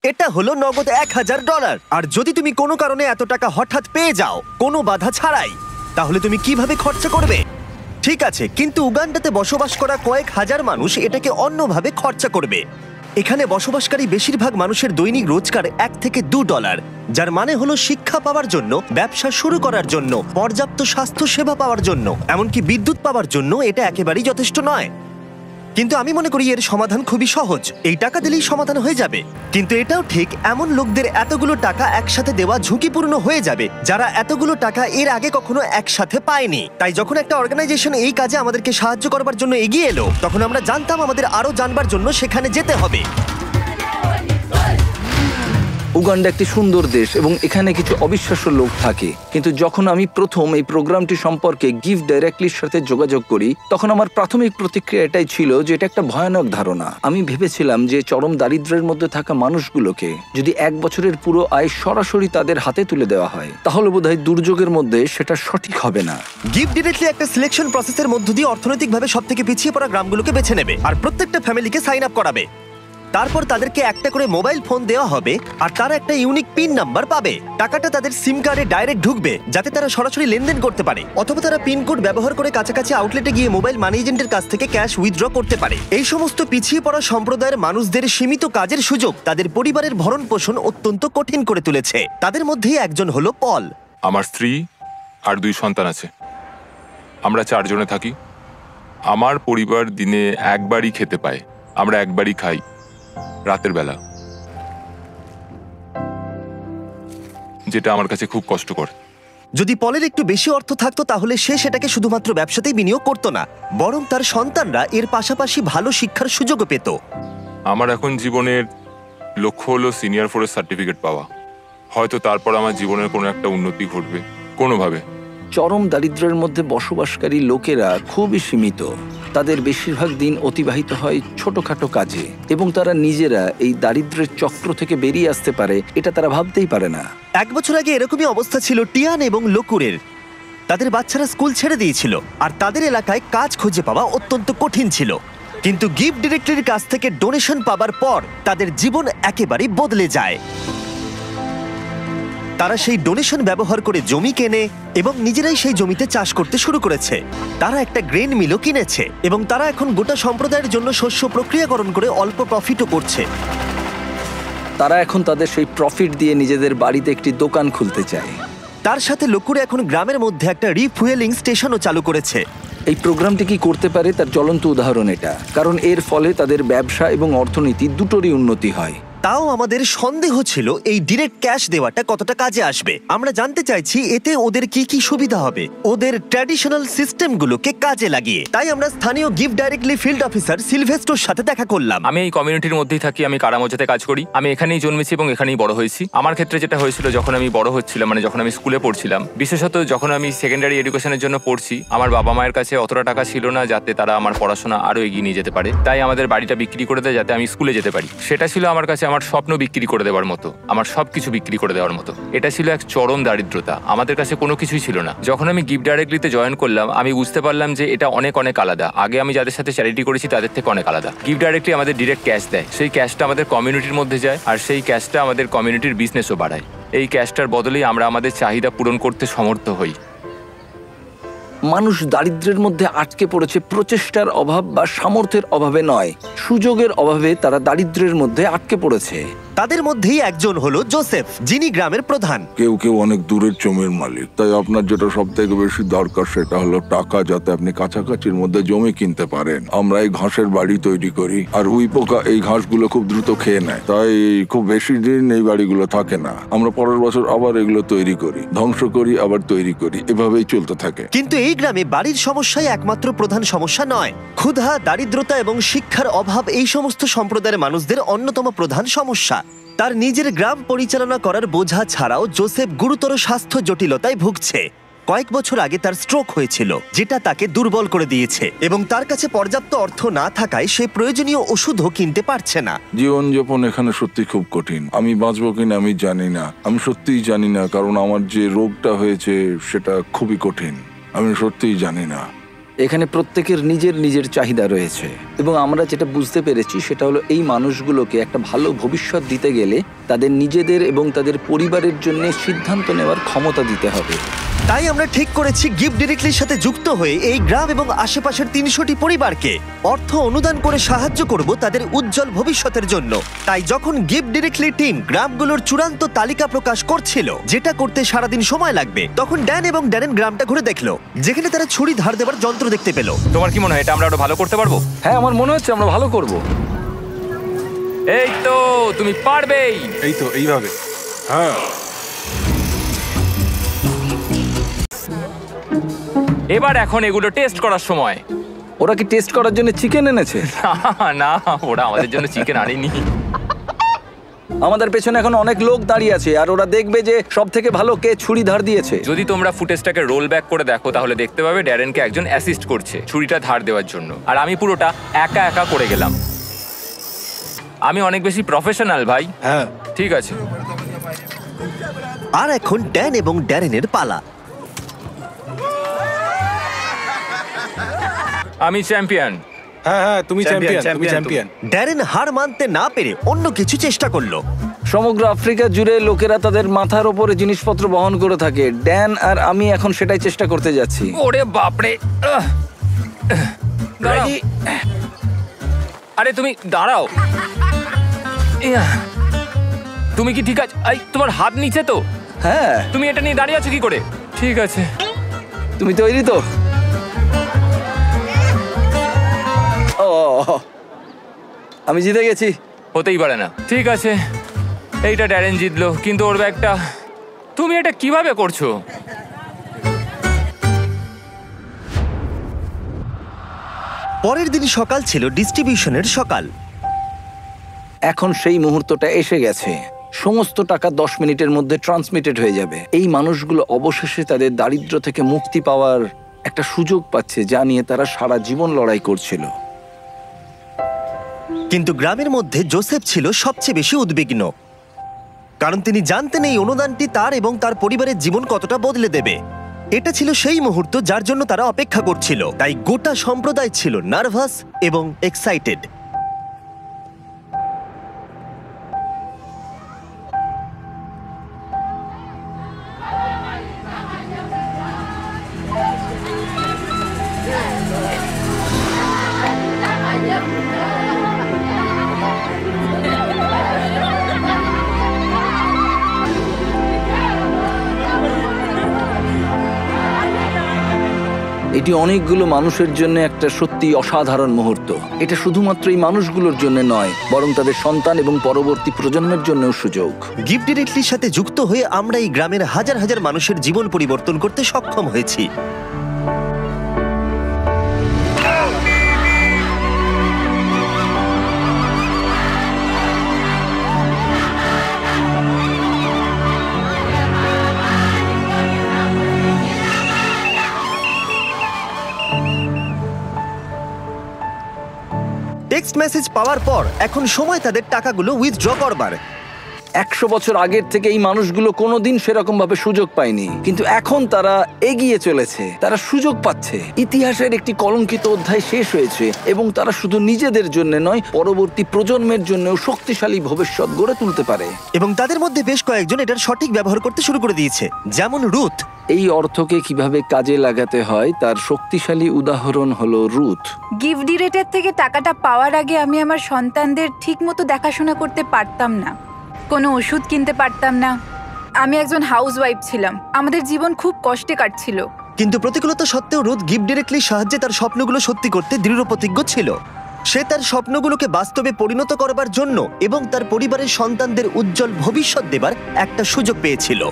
এটা হলো নগদ $1000। আর যদি তুমি কোনো কারণে এত টাকা হঠাৎ পেয়ে যাও কোনো বাধা ছাড়াই, তাহলে তুমি কিভাবে খরচা করবে? ঠিক আছে, কিন্তু উগান্ডাতে বসবাস করা কয়েক হাজার মানুষ এটাকে অন্যভাবে খরচা করবে। এখানে বসবাসকারী বেশিরভাগ মানুষের দৈনিক রোজগার $1 থেকে $2, যার মানে হলো শিক্ষা পাওয়ার জন্য, ব্যবসা শুরু করার জন্য, পর্যাপ্ত স্বাস্থ্য সেবা পাওয়ার জন্য, এমনকি বিদ্যুৎ পাওয়ার জন্য এটা একেবারেই যথেষ্ট নয়। কিন্তু আমি মনে করি এর সমাধান খুবই সহজ, এই টাকা দিলেই সমাধান হয়ে যাবে। কিন্তু এটাও ঠিক, এমন লোকদের এতগুলো টাকা একসাথে দেওয়া ঝুঁকিপূর্ণ হয়ে যাবে যারা এতগুলো টাকা এর আগে কখনো একসাথে পায়নি। তাই যখন একটা অর্গানাইজেশন এই কাজে আমাদেরকে সাহায্য করবার জন্য এগিয়ে এলো, তখন আমরা জানতাম আমাদের আরো জানবার জন্য সেখানে যেতে হবে। উগান্ডা একটি সুন্দর দেশ এবং এখানে কিছু অবিশ্বাস্য লোক থাকে, কিন্তু যখন আমি প্রথম এই প্রোগ্রামটি সম্পর্কে গিভ ডাইরেক্টলির সাথে যোগাযোগ করি, তখন আমার প্রাথমিক প্রতিক্রিয়া এটাই ছিল যে এটা একটা ভয়ানক ধারণা। আমি ভেবেছিলাম যে চরম দারিদ্র্যের মধ্যে থাকা মানুষগুলোকে যদি 1 বছরের পুরো আয় সরাসরি তাদের হাতে তুলে দেওয়া হয়, তাহলে বোধহয় দুর্যোগের মধ্যে সেটা সঠিক হবে না। গিভ ডিরেক্টলি একটা সিলেকশন প্রসেসের মধ্য দিয়ে অর্থনৈতিকভাবে সবথেকে পিছিয়ে পড়া গ্রামগুলোকে বেছে নেবে আর প্রত্যেকটা ফ্যামিলিকে সাইন আপ করাবে। তারপর তাদেরকে একটা করে মোবাইল ফোন দেওয়া হবে আর তারা একটা ইউনিক পিন নাম্বার পাবে। টাকাটা তাদের সিম কার্ডে ডাইরেক্ট ঢুকবে যাতে তারা সরাসরি লেনদেন করতে পারে, অথবা তারা পিন কোড ব্যবহার করে কাছাকাছি আউটলেটে গিয়ে মোবাইল মানি এজেন্টের কাছ থেকে ক্যাশ উইথড্র করতে পারে। এই সমস্ত পিছিয়ে পড়া সম্প্রদায়ের মানুষদের সীমিত কাজের সুযোগ তাদের পরিবারের ভরণ পোষণ অত্যন্ত কঠিন করে তুলেছে। তাদের মধ্যেই একজন হলো পল। আমার স্ত্রী আর 2 সন্তান আছে, আমরা 4 জনে থাকি। আমার পরিবার দিনে একবারই খেতে পায়, আমরা একবারই খাই, রাতের বেলা, যেটা আমার কাছে খুব কষ্টকর। যদি পলের একটু বেশি অর্থ থাকতো তাহলে সে সেটাকে শুধুমাত্র ব্যবসাতেই বিনিয়োগ করতো না, বরং তার সন্তানরা এর পাশাপাশি ভালো শিক্ষার সুযোগও পেত। আমার এখন জীবনের লক্ষ্য হলো সিনিয়র 4 সার্টিফিকেট পাওয়া। হয়তো তারপর আমার জীবনের কোনো একটা উন্নতি ঘটবে কোনোভাবে। চরম দারিদ্র্যের মধ্যে বসবাসকারী লোকেরা খুবই সীমিত। তাদের বেশিরভাগ দিন অতিবাহিত হয় ছোটখাটো কাজে এবং তারা নিজেরা এই দারিদ্র্যের চক্র থেকে বেরিয়ে আসতে পারে এটা তারা ভাবতেই পারে না। 1 বছর আগে এরকমই অবস্থা ছিল টিয়ান এবং লোকুরের। তাদের বাচ্চারা স্কুল ছেড়ে দিয়েছিল আর তাদের এলাকায় কাজ খুঁজে পাওয়া অত্যন্ত কঠিন ছিল। কিন্তু গিভ ডিরেক্টরির কাছ থেকে ডোনেশন পাবার পর তাদের জীবন একেবারেই বদলে যায়। তারা সেই ডোনেশন ব্যবহার করে জমি কেনে এবং নিজেরাই সেই জমিতে চাষ করতে শুরু করেছে। তারা একটা গ্রেন মিলও কিনেছে এবং তারা এখন গোটা সম্প্রদায়ের জন্য শস্য প্রক্রিয়াকরণ করে অল্প প্রফিটও করছে। তারা এখন তাদের সেই প্রফিট দিয়ে নিজেদের বাড়িতে একটি দোকান খুলতে চায়। তার সাথে লোকুরে এখন গ্রামের মধ্যে একটা রিফুয়েলিং স্টেশনও চালু করেছে। এই প্রোগ্রামটি কি করতে পারে তার জ্বলন্ত উদাহরণ এটা, কারণ এর ফলে তাদের ব্যবসা এবং অর্থনীতি দুটোরই উন্নতি হয়। তাও আমাদের সন্দেহ ছিল এই ডিরেক্ট ক্যাশ দেওয়াটা কতটা কাজে আসবে। আমরা জানতে চাইছি এতে ওদের কি কি সুবিধা হবে ওদের ট্র্যাডিশনাল সিস্টেমগুলোকে কাজে লাগিয়ে। তাই আমরা স্থানীয় গিভ ডাইরেক্টলি ফিল্ড অফিসার সিলভেস্টোর সাথে দেখা করলাম। আমি এই কমিউনিটির মধ্যেই থাকি, আমি কারামোজাতে কাজ করি। আমি এখানেই জন্মেছি এবং এখানেই বড় হয়েছি। আমার ক্ষেত্রে যেটা হয়েছিল, যখন আমি বড় হচ্ছিলাম, মানে যখন আমি স্কুলে পড়ছিলাম, বিশেষত যখন আমি সেকেন্ডারি এডুকেশনের জন্য পড়ছি, আমার বাবা মায়ের কাছে অতটা টাকা ছিল না যাতে তারা আমার পড়াশোনা আরো এগিয়ে নিয়ে যেতে পারে। তাই আমাদের বাড়িটা বিক্রি করে দেয় যাতে আমি স্কুলে যেতে পারি। সেটা ছিল আমার কাছে আমার স্বপ্ন বিক্রি করে দেওয়ার মতো, আমার সবকিছু বিক্রি করে দেওয়ার মতো। এটা ছিল এক চরম দারিদ্রতা, আমাদের কাছে কোনো কিছুই ছিল না। যখন আমি গিভ ডাইরেক্টলিতে জয়েন করলাম, আমি বুঝতে পারলাম যে এটা অনেক অনেক আলাদা। আগে আমি যাদের সাথে চ্যারিটি করেছি তাদের থেকে অনেক আলাদা। গিভ ডাইরেক্টলি আমাদের ডিরেক্ট ক্যাশ দেয়, সেই ক্যাশটা আমাদের কমিউনিটির মধ্যে যায় আর সেই ক্যাশটা আমাদের কমিউনিটির বিজনেসও বাড়ায়। এই ক্যাশটার বদলেই আমরা আমাদের চাহিদা পূরণ করতে সমর্থ হই। মানুষ দারিদ্র্যের মধ্যে আটকে পড়েছে প্রচেষ্টার অভাব বা সামর্থ্যের অভাবে নয়, সুযোগের অভাবে তারা দারিদ্র্যের মধ্যে আটকে পড়েছে। তাদের মধ্যেই একজন হলো জোসেফ, যিনি গ্রামের প্রধান। কেউ কেউ অনেক দূরের জমির মালিক, তাই আপনার যেটা সব থেকে বেশি দরকার সেটা হলো টাকা, যাতে আপনি কাছাকাছির মধ্যে জমি কিনতে পারেন। আমরা এই ঘাসের বাড়ি তৈরি করি আর উই পোকা এই ঘাসগুলো খুব দ্রুত খেয়ে নেয়, তাই খুব বেশি দিন এই বাড়িগুলো থাকে না। আমরা পরের বছর আবার এগুলো তৈরি করি, ধ্বংস করি, আবার তৈরি করি, এভাবেই চলতে থাকে। কিন্তু এই গ্রামে বাড়ির সমস্যাই একমাত্র প্রধান সমস্যা নয়। ক্ষুধা, দারিদ্রতা এবং শিক্ষার অভাব এই সমস্ত সম্প্রদায়ের মানুষদের অন্যতম প্রধান সমস্যা। তার নিজের গ্রাম পরিচালনা করার বোঝা ছাড়াও জোসেফ গুরুতর স্বাস্থ্য জটিলতায় ভুগছে। কয়েক বছর আগে তার স্ট্রোক হয়েছিল, যেটা তাকে দুর্বল করে দিয়েছে এবং তার কাছে পর্যাপ্ত অর্থ না থাকায় সে প্রয়োজনীয় ওষুধও কিনতে পারছে না। জীবনযাপন এখানে সত্যি খুব কঠিন। আমি বাঁচবো কিনা আমি জানি না, আমি সত্যিই জানি না, কারণ আমার যে রোগটা হয়েছে সেটা খুবই কঠিন। আমি সত্যিই জানি না। এখানে প্রত্যেকের নিজের নিজের চাহিদা রয়েছে এবং আমরা যেটা বুঝতে পেরেছি সেটা হলো এই মানুষগুলোকে একটা ভালো ভবিষ্যৎ দিতে গেলে তাদের নিজেদের এবং তাদের পরিবারের জন্য সিদ্ধান্ত নেওয়ার ক্ষমতা দিতে হবে। তাই আমরা ঠিক করেছি গিফট ডিরেক্টলির সাথে যুক্ত হয়ে এই গ্রাম এবং আশেপাশের 300টি পরিবারকে অর্থ অনুদান করে সাহায্য করব তাদের উজ্জ্বল ভবিষ্যতের জন্য। তাই যখন গিফট ডিরেক্টলি টিম গ্রামগুলোর চূড়ান্ত তালিকা প্রকাশ করছিল, যেটা করতে সারাদিন সময় লাগবে, তখন ড্যান এবং ড্যারেন গ্রামটা ঘুরে দেখলো, যেখানে তারা ছুরি ধার দেবার যন্ত্র দেখতে পেল। তোমার কি মনে হয় এটা আমরা আরো ভালো করতে পারবো? হ্যাঁ, আমার মনে হচ্ছে আমরা ভালো করব। এই তো, তুমি পারবেই। এই তো এইভাবে। হ্যাঁ, এবার এখন এগুলো টেস্ট করার সময়। ওরা কি টেস্ট করার জন্য চিকেন এনেছে? না, ওরা আমাদের জন্য চিকেন আনেনি। আমাদের পেছনে এখন অনেক লোক দাঁড়িয়ে আছে আর ওরা দেখবে যে সব থেকে ভালো কে ছুরি ধার দিয়েছে। যদি তোমরা ফুটেজটাকে রোল ব্যাক করে দেখো তাহলে দেখতে পাবে ড্যারেনকে একজন অ্যাসিস্ট করছে ছুরিটা ধার দেওয়ার জন্য, আর আমি পুরোটা একা একা করে গেলাম। আমি অনেক বেশি প্রফেশনাল ভাই। হ্যাঁ, ঠিক আছে। আর এখন ড্যান এবং ড্যারেনের পালা। আমি চ্যাম্পিয়ন। হ্যাঁ, হ্যাঁ, তুমি চ্যাম্পিয়ন, তুমি চ্যাম্পিয়ন। ড্যারেন হার মানতে না পেরে অন্য কিছু চেষ্টা করলো। সমগ্র আফ্রিকা জুড়ে লোকেরা তাদের মাথার ওপরে জিনিসপত্র বহন করে থাকে। ড্যান আর আমি এখন সেটাই চেষ্টা করতে যাচ্ছি। ওরে বাপরে। দাঁড়াও। আরে তুমি দাঁড়াও। তুমি কি ঠিক আছে? তোমার হাত নিচে তো? হ্যাঁ। তুমি এটা নিয়ে দাঁড়িয়ে আছো কি করে? ঠিক আছে। তুমি তৈরি তো? ও, আমি জিতে গেছি। হতেই পারে না। ঠিক আছে, এইটা ড্যারেন জিতলো, কিন্তু ওর ব্যাগটা। তুমি এটা কিভাবে করছো? পরের দিন সকাল ছিল ডিস্ট্রিবিউশনের সকাল। এখন সেই মুহূর্তটা এসে গেছে। সমস্ত টাকা 10 মিনিটের মধ্যে ট্রান্সমিটেড হয়ে যাবে। এই মানুষগুলো অবশেষে তাদের দারিদ্র্য থেকে মুক্তি পাওয়ার একটা সুযোগ পাচ্ছে, যা নিয়ে তারা সারা জীবন লড়াই করছিল। কিন্তু গ্রামের মধ্যে জোসেফ ছিল সবচেয়ে বেশি উদ্বিগ্ন, কারণ তিনি জানতেন এই অনুদানটি তার এবং তার পরিবারের জীবন কতটা বদলে দেবে। এটা ছিল সেই মুহূর্ত যার জন্য তারা অপেক্ষা করছিল। তাই গোটা সম্প্রদায় ছিল নার্ভাস এবং এক্সাইটেড। এটি অনেকগুলো মানুষের জন্য একটা সত্যি অসাধারণ মুহূর্ত। এটা শুধুমাত্র এই মানুষগুলোর জন্য নয়, বরং তাদের সন্তান এবং পরবর্তী প্রজন্মের জন্যও সুযোগ। গিফট ডিরেক্টলির সাথে যুক্ত হয়ে আমরা এই গ্রামের হাজার হাজার মানুষের জীবন পরিবর্তন করতে সক্ষম হয়েছি। টেক্সট মেসেজ পাওয়ার পর এখন সময় তাদের টাকাগুলো উইথড্র করবার। 100 বছর আগের থেকে এই মানুষগুলো কোনোদিন সেরকম ভাবে সুযোগ পায়নি, কিন্তু এখন তারা এগিয়ে চলেছে। তারা সুযোগ পাচ্ছে। ইতিহাসের একটি কলঙ্কিত অধ্যায় শেষ হয়েছে এবং তারা শুধু নিজেদের জন্য নয়, পরবর্তী প্রজন্মের জন্যও শক্তিশালী ভবিষ্যৎ গড়ে তুলতে পারে। এবং তাদের মধ্যে বেশ কয়েকজন এটার সঠিক ব্যবহার করতে শুরু করে দিয়েছে, যেমন রুথ। এই অর্থকে কিভাবে কাজে লাগাতে হয় তার শক্তিশালী উদাহরণ হলো রুথ। গিফট ডিরেক্টর থেকে টাকাটা পাওয়ার আগে আমি আমার সন্তানদের ঠিকমতো দেখাশোনা করতে পারতাম না, কোনো ওষুধ কিনতে পারতাম না। আমি একজন হাউসওয়াইফ ছিলাম, আমাদের জীবন খুব কষ্টে কাটছিল। কিন্তু প্রতিকূলতা সত্ত্বেও রুথ গিফট ডিরেক্টলির সাহায্যে তার স্বপ্নগুলো সত্যি করতে দৃঢ় প্রতিজ্ঞ ছিল। সে তার স্বপ্নগুলোকে বাস্তবে পরিণত করবার জন্য এবং তার পরিবারের সন্তানদের উজ্জ্বল ভবিষ্যৎ দেবার একটা সুযোগ পেয়েছিল।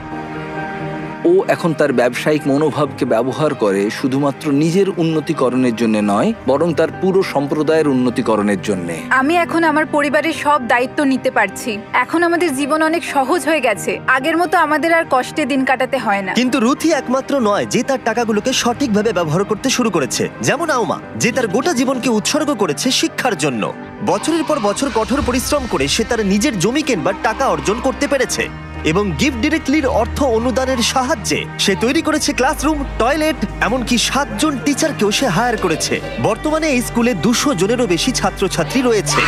ও এখন তার ব্যবসায়িক মনোভাবকে ব্যবহার করে শুধুমাত্র নিজের উন্নতিকরণের জন্য নয়, বরং তার পুরো সম্প্রদায়ের উন্নতিকরণের জন্য। আমি এখন আমার পরিবারের সব দায়িত্ব নিতে পারছি। এখন আমাদের জীবন অনেক সহজ হয়ে গেছে, আগের মতো আমাদের আর কষ্টে দিন কাটাতে হয় না। কিন্তু রুথই একমাত্র নয় যে তার টাকাগুলোকে সঠিকভাবে ব্যবহার করতে শুরু করেছে, যেমন আউমা, যে তার গোটা জীবনকে উৎসর্গ করেছে শিক্ষার জন্য। বছরের পর বছর কঠোর পরিশ্রম করে সে তার নিজের জমি কেনবার টাকা অর্জন করতে পেরেছে। এবং গিফট ডিরেক্টলির অর্থ অনুদানের সাহায্যে সে তৈরি করেছে ক্লাসরুম, টয়লেট, এমনকি 7 জন টিচারকেও সে হায়ার করেছে। বর্তমানে এই স্কুলে 200 জনেরও বেশি ছাত্রছাত্রী রয়েছে।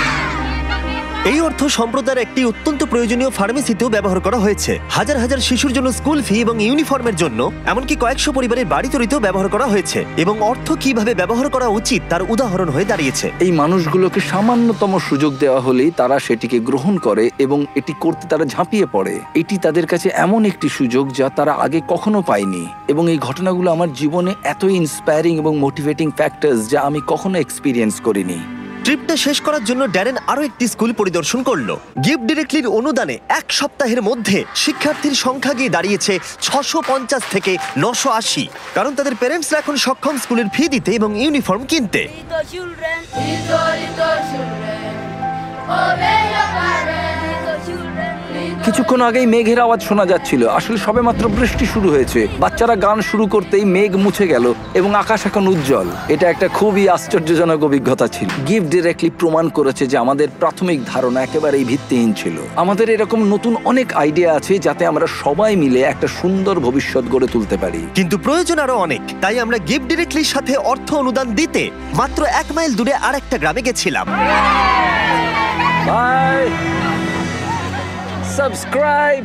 এই অর্থ সম্প্রদায়ের একটি অত্যন্ত প্রয়োজনীয় ফার্মেসিতেও ব্যবহার করা হয়েছে। হাজার হাজার শিশুর জন্য স্কুল ফি এবং ইউনিফর্মের জন্য, এমনকি কয়েকশো পরিবারের বাড়ি তৈরিতেও ব্যবহার করা হয়েছে। এবং অর্থ কিভাবে ব্যবহার করা উচিত তার উদাহরণ হয়ে দাঁড়িয়েছে। এই মানুষগুলোকে সামান্যতম সুযোগ দেওয়া হলেই তারা সেটিকে গ্রহণ করে এবং এটি করতে তারা ঝাঁপিয়ে পড়ে। এটি তাদের কাছে এমন একটি সুযোগ যা তারা আগে কখনো পায়নি। এবং এই ঘটনাগুলো আমার জীবনে এতই ইন্সপায়ারিং এবং মোটিভেটিং ফ্যাক্টরস যা আমি কখনো এক্সপিরিয়েন্স করিনি। ট্রিপটা শেষ করার জন্য ড্যারেন আরো একটি স্কুল পরিদর্শন করলো। গিফট ডিরেক্টলির অনুদানে 1 সপ্তাহের মধ্যে শিক্ষার্থীর সংখ্যা গিয়ে দাঁড়িয়েছে 650 থেকে 980, কারণ তাদের প্যারেন্টসরা এখন সক্ষম স্কুলের ফি দিতে এবং ইউনিফর্ম কিনতে। Little children, little children, obey your parents, little children, little কিছুক্ষণ আগেই মেঘের আওয়াজ শোনা যাচ্ছিল। আসলে সবেমাত্র বৃষ্টি শুরু হয়েছে। বাচ্চারা গান শুরু করতেই মেঘ মুছে গেল এবং আকাশ এখন উজ্জ্বল। এটা একটা খুবই আশ্চর্যজনক অভিজ্ঞতা ছিল। গিফট ডিরেক্টলি প্রমাণ করেছে যে আমাদের প্রাথমিক ধারণা একেবারেই ভিত্তিহীন ছিল। আমাদের এরকম নতুন অনেক আইডিয়া আছে যাতে আমরা সবাই মিলে একটা সুন্দর ভবিষ্যৎ গড়ে তুলতে পারি। কিন্তু প্রয়োজন আরো অনেক। তাই আমরা গিফট ডিরেক্টলির সাথে অর্থ অনুদান দিতে মাত্র 1 মাইল দূরে আরেকটা গ্রামে গেছিলাম। বাই। সাবস্ক্রাইব।